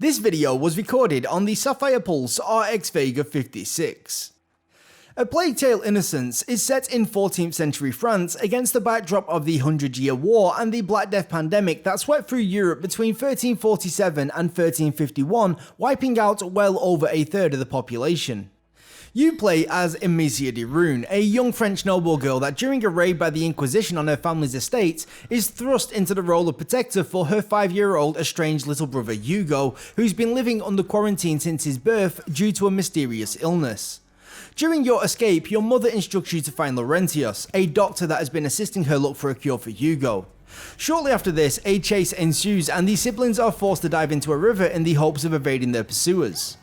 This video was recorded on the Sapphire Pulse RX Vega 56. A Plague Tale: Innocence is set in 14th century France against the backdrop of the 100-Year War and the Black Death pandemic that swept through Europe between 1347 and 1351, wiping out well over a third of the population. You play as Amicia de Rune, a young French noble girl that during a raid by the Inquisition on her family's estate is thrust into the role of protector for her 5-year-old estranged little brother Hugo, who's been living under quarantine since his birth due to a mysterious illness. During your escape, your mother instructs you to find Laurentius, a doctor that has been assisting her look for a cure for Hugo. Shortly after this, a chase ensues and the siblings are forced to dive into a river in the hopes of evading their pursuers.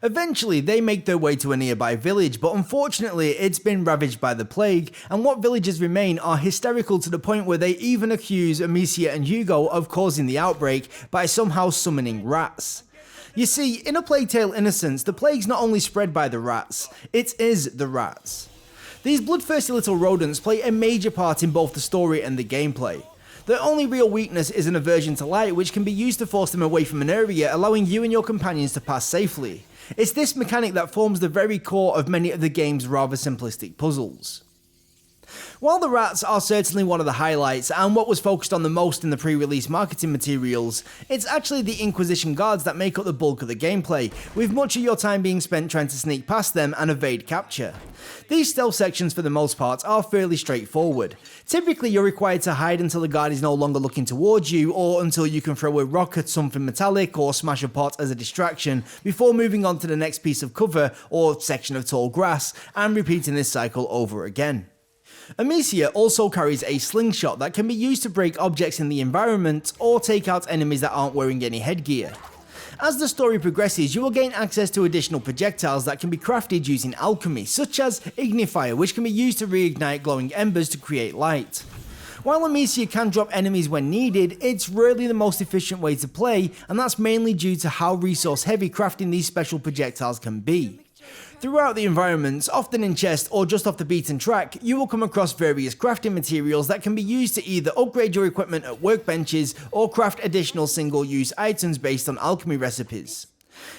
Eventually, they make their way to a nearby village, but unfortunately it's been ravaged by the plague, and what villagers remain are hysterical to the point where they even accuse Amicia and Hugo of causing the outbreak by somehow summoning rats. You see, in A Plague Tale: Innocence, the plague's not only spread by the rats, it is the rats. These bloodthirsty little rodents play a major part in both the story and the gameplay. Their only real weakness is an aversion to light, which can be used to force them away from an area, allowing you and your companions to pass safely. It's this mechanic that forms the very core of many of the game's rather simplistic puzzles. While the rats are certainly one of the highlights and what was focused on the most in the pre-release marketing materials, it's actually the Inquisition guards that make up the bulk of the gameplay, with much of your time being spent trying to sneak past them and evade capture. These stealth sections for the most part are fairly straightforward. Typically you're required to hide until the guard is no longer looking towards you, or until you can throw a rock at something metallic or smash a pot as a distraction before moving on to the next piece of cover or section of tall grass, and repeating this cycle over again. Amicia also carries a slingshot that can be used to break objects in the environment or take out enemies that aren't wearing any headgear. As the story progresses, you will gain access to additional projectiles that can be crafted using alchemy, such as Ignifier, which can be used to reignite glowing embers to create light. While Amicia can drop enemies when needed, it's rarely the most efficient way to play, and that's mainly due to how resource heavy crafting these special projectiles can be. Throughout the environments, often in chests or just off the beaten track, you will come across various crafting materials that can be used to either upgrade your equipment at workbenches or craft additional single-use items based on alchemy recipes.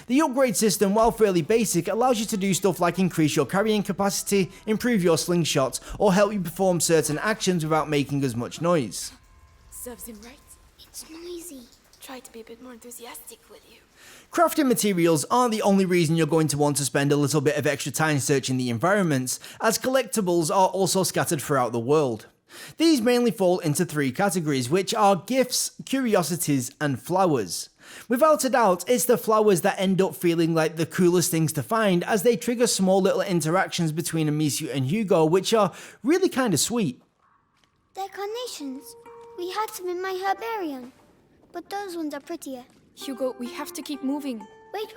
The upgrade system, while fairly basic, allows you to do stuff like increase your carrying capacity, improve your slingshot, or help you perform certain actions without making as much noise. Serves him right. It's noisy. Try to be a bit more enthusiastic, will you? Crafting materials aren't the only reason you're going to want to spend a little bit of extra time searching the environments, as collectibles are also scattered throughout the world. These mainly fall into 3 categories, which are gifts, curiosities, and flowers. Without a doubt, it's the flowers that end up feeling like the coolest things to find, as they trigger small little interactions between Amicia and Hugo, which are really kinda sweet. They're carnations. We had some in my herbarium, but those ones are prettier. Hugo, we have to keep moving. Wait,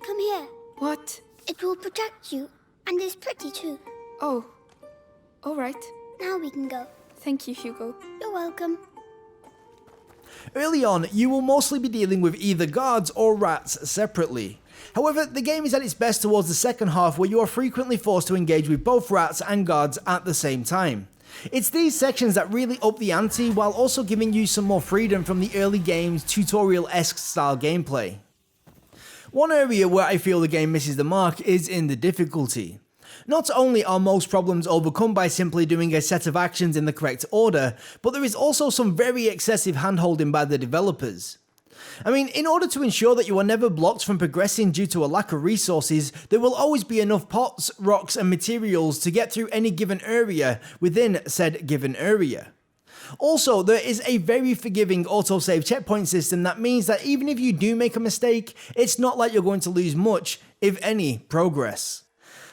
come here. What? It will protect you, and it's pretty too. Oh. Alright. Now we can go. Thank you, Hugo. You're welcome. Early on, you will mostly be dealing with either guards or rats separately. However, the game is at its best towards the second half, where you are frequently forced to engage with both rats and guards at the same time. It's these sections that really up the ante, while also giving you some more freedom from the early game's tutorial-esque style gameplay. One area where I feel the game misses the mark is in the difficulty. Not only are most problems overcome by simply doing a set of actions in the correct order, but there is also some very excessive handholding by the developers. I mean, in order to ensure that you are never blocked from progressing due to a lack of resources, there will always be enough pots, rocks, and materials to get through any given area within said given area. Also, there is a very forgiving autosave checkpoint system that means that even if you do make a mistake, it's not like you're going to lose much, if any, progress.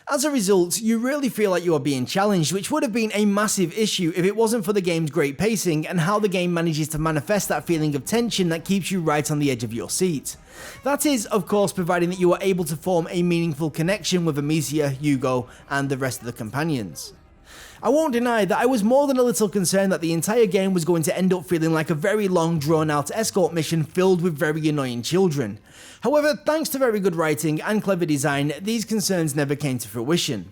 As a result, you really feel like you are being challenged, which would have been a massive issue if it wasn't for the game's great pacing and how the game manages to manifest that feeling of tension that keeps you right on the edge of your seat. That is, of course, providing that you are able to form a meaningful connection with Amicia, Hugo, and the rest of the companions. I won't deny that I was more than a little concerned that the entire game was going to end up feeling like a very long drawn out escort mission filled with very annoying children. However, thanks to very good writing and clever design, these concerns never came to fruition.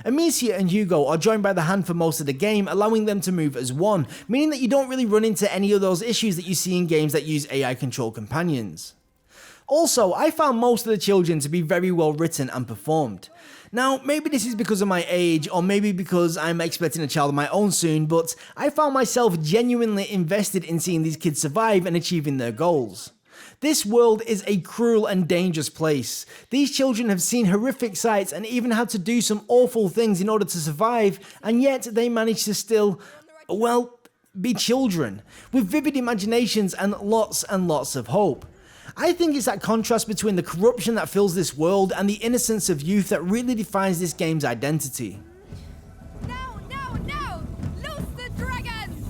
Amicia and Hugo are joined by the hand for most of the game, allowing them to move as one, meaning that you don't really run into any of those issues that you see in games that use AI-controlled companions. Also, I found most of the children to be very well written and performed. Now, maybe this is because of my age, or maybe because I'm expecting a child of my own soon, but I found myself genuinely invested in seeing these kids survive and achieving their goals. This world is a cruel and dangerous place. These children have seen horrific sights and even had to do some awful things in order to survive, and yet they manage to still, well, be children, with vivid imaginations and lots of hope. I think it's that contrast between the corruption that fills this world and the innocence of youth that really defines this game's identity. No! Loose the dragon!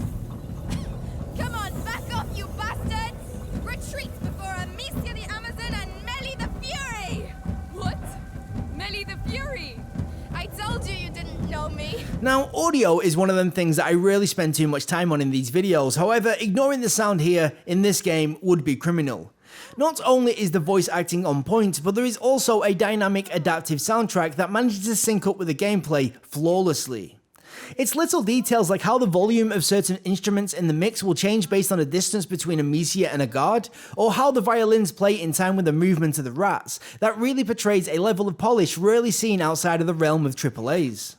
Come on, back off, you bastards! Retreat before Amicia the Amazon and Melly the Fury! What? Melly the Fury? I told you you didn't know me. Now, audio is one of them things that I rarely spend too much time on in these videos. However, ignoring the sound here in this game would be criminal. Not only is the voice acting on point, but there is also a dynamic adaptive soundtrack that manages to sync up with the gameplay flawlessly. It's little details like how the volume of certain instruments in the mix will change based on the distance between Amicia and a guard, or how the violins play in time with the movement of the rats, that really portrays a level of polish rarely seen outside of the realm of AAAs.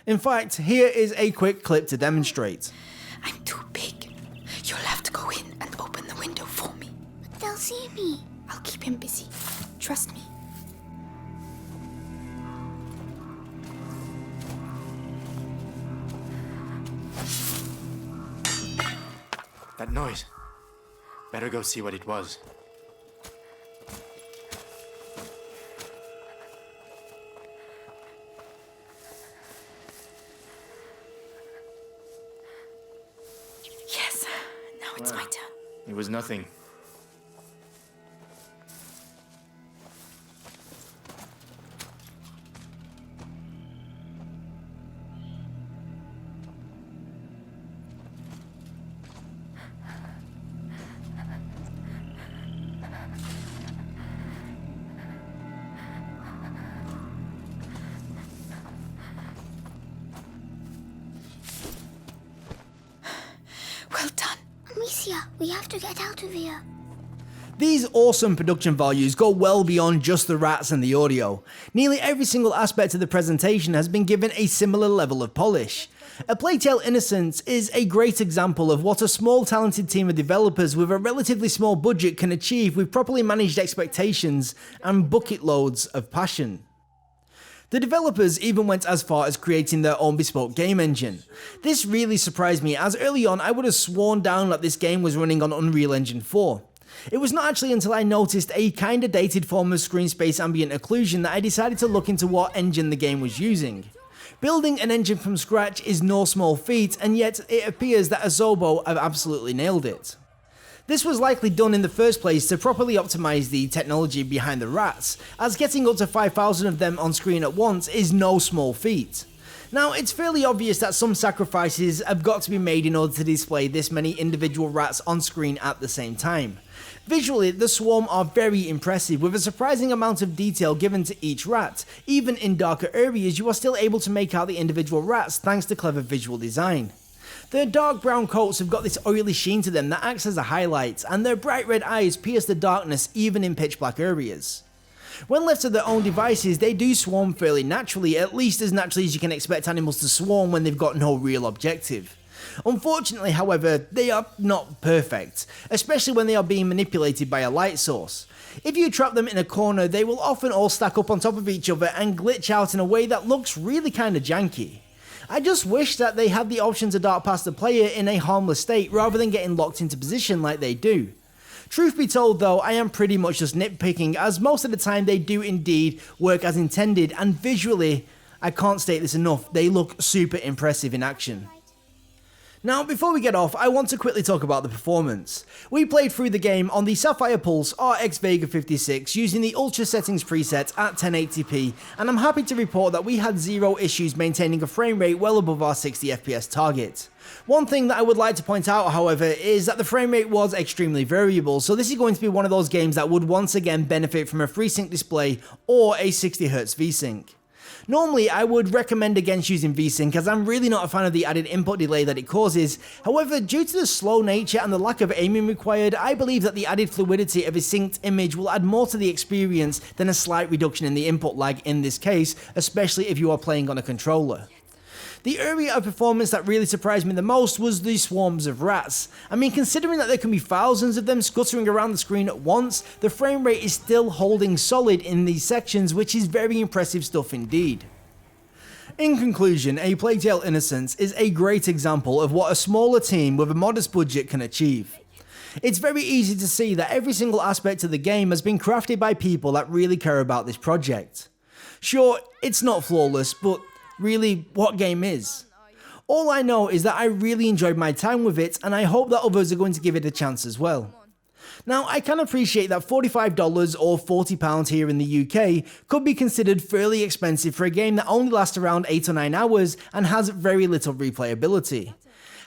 In fact, here is a quick clip to demonstrate. I'm too big. You'll have to go in and open the window for me. But they'll see me. I'll keep him busy. Trust me. That noise. Better go see what it was. Yes, now it's my turn. It was nothing. Well done. Amicia, we have to get out of here. These awesome production values go well beyond just the rats and the audio. Nearly every single aspect of the presentation has been given a similar level of polish. A Plague Tale Innocence is a great example of what a small talented team of developers with a relatively small budget can achieve with properly managed expectations and bucket loads of passion. The developers even went as far as creating their own bespoke game engine. This really surprised me, as early on I would have sworn down that this game was running on Unreal Engine 4. It was not actually until I noticed a kinda dated form of screen space ambient occlusion that I decided to look into what engine the game was using. Building an engine from scratch is no small feat, and yet it appears that Asobo have absolutely nailed it. This was likely done in the first place to properly optimize the technology behind the rats, as getting up to 5,000 of them on screen at once is no small feat. Now, it's fairly obvious that some sacrifices have got to be made in order to display this many individual rats on screen at the same time. Visually, the swarm are very impressive, with a surprising amount of detail given to each rat. Even in darker areas, you are still able to make out the individual rats thanks to clever visual design. Their dark brown coats have got this oily sheen to them that acts as a highlight, and their bright red eyes pierce the darkness even in pitch black areas. When left to their own devices, they do swarm fairly naturally, at least as naturally as you can expect animals to swarm when they've got no real objective. Unfortunately, however, they are not perfect, especially when they are being manipulated by a light source. If you trap them in a corner, they will often all stack up on top of each other and glitch out in a way that looks really kinda janky. I just wish that they had the option to dart past the player in a harmless state rather than getting locked into position like they do. Truth be told though, I am pretty much just nitpicking, as most of the time they do indeed work as intended, and visually, I can't state this enough, they look super impressive in action. Now, before we get off, I want to quickly talk about the performance. We played through the game on the Sapphire Pulse RX Vega 56 using the Ultra Settings preset at 1080p, and I'm happy to report that we had zero issues maintaining a frame rate well above our 60 FPS target. One thing that I would like to point out, however, is that the frame rate was extremely variable, so this is going to be one of those games that would once again benefit from a FreeSync display or a 60Hz VSync. Normally, I would recommend against using VSync as I'm really not a fan of the added input delay that it causes. However, due to the slow nature and the lack of aiming required, I believe that the added fluidity of a synced image will add more to the experience than a slight reduction in the input lag in this case, especially if you are playing on a controller. The area of performance that really surprised me the most was the swarms of rats. I mean, considering that there can be thousands of them scuttering around the screen at once, the frame rate is still holding solid in these sections, which is very impressive stuff indeed. In conclusion, A Plague Tale Innocence is a great example of what a smaller team with a modest budget can achieve. It's very easy to see that every single aspect of the game has been crafted by people that really care about this project. Sure, it's not flawless, but really, what game is? All I know is that I really enjoyed my time with it, and I hope that others are going to give it a chance as well. Now, I can appreciate that $45 or £40 here in the UK could be considered fairly expensive for a game that only lasts around 8 or 9 hours and has very little replayability.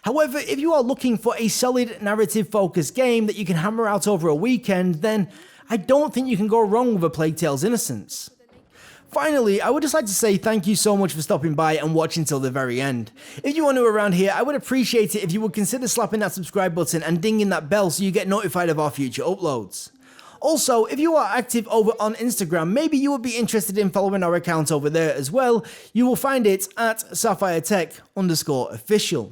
However, if you are looking for a solid narrative-focused game that you can hammer out over a weekend, then I don't think you can go wrong with A Plague Tale's Innocence. Finally, I would just like to say thank you so much for stopping by and watching till the very end. If you are new around here, I would appreciate it if you would consider slapping that subscribe button and dinging that bell so you get notified of our future uploads. Also, if you are active over on Instagram, maybe you would be interested in following our account over there as well. You will find it at SapphireTech_official.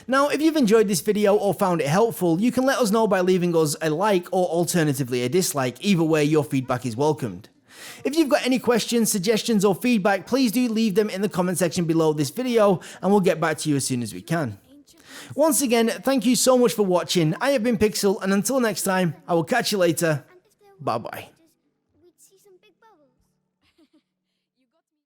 Now, if you've enjoyed this video or found it helpful, you can let us know by leaving us a like or alternatively a dislike. Either way, your feedback is welcomed. If you've got any questions, suggestions or feedback, please do leave them in the comment section below this video and we'll get back to you as soon as we can. Once again, thank you so much for watching. I have been Pixel, and until next time, I will catch you later. Bye bye.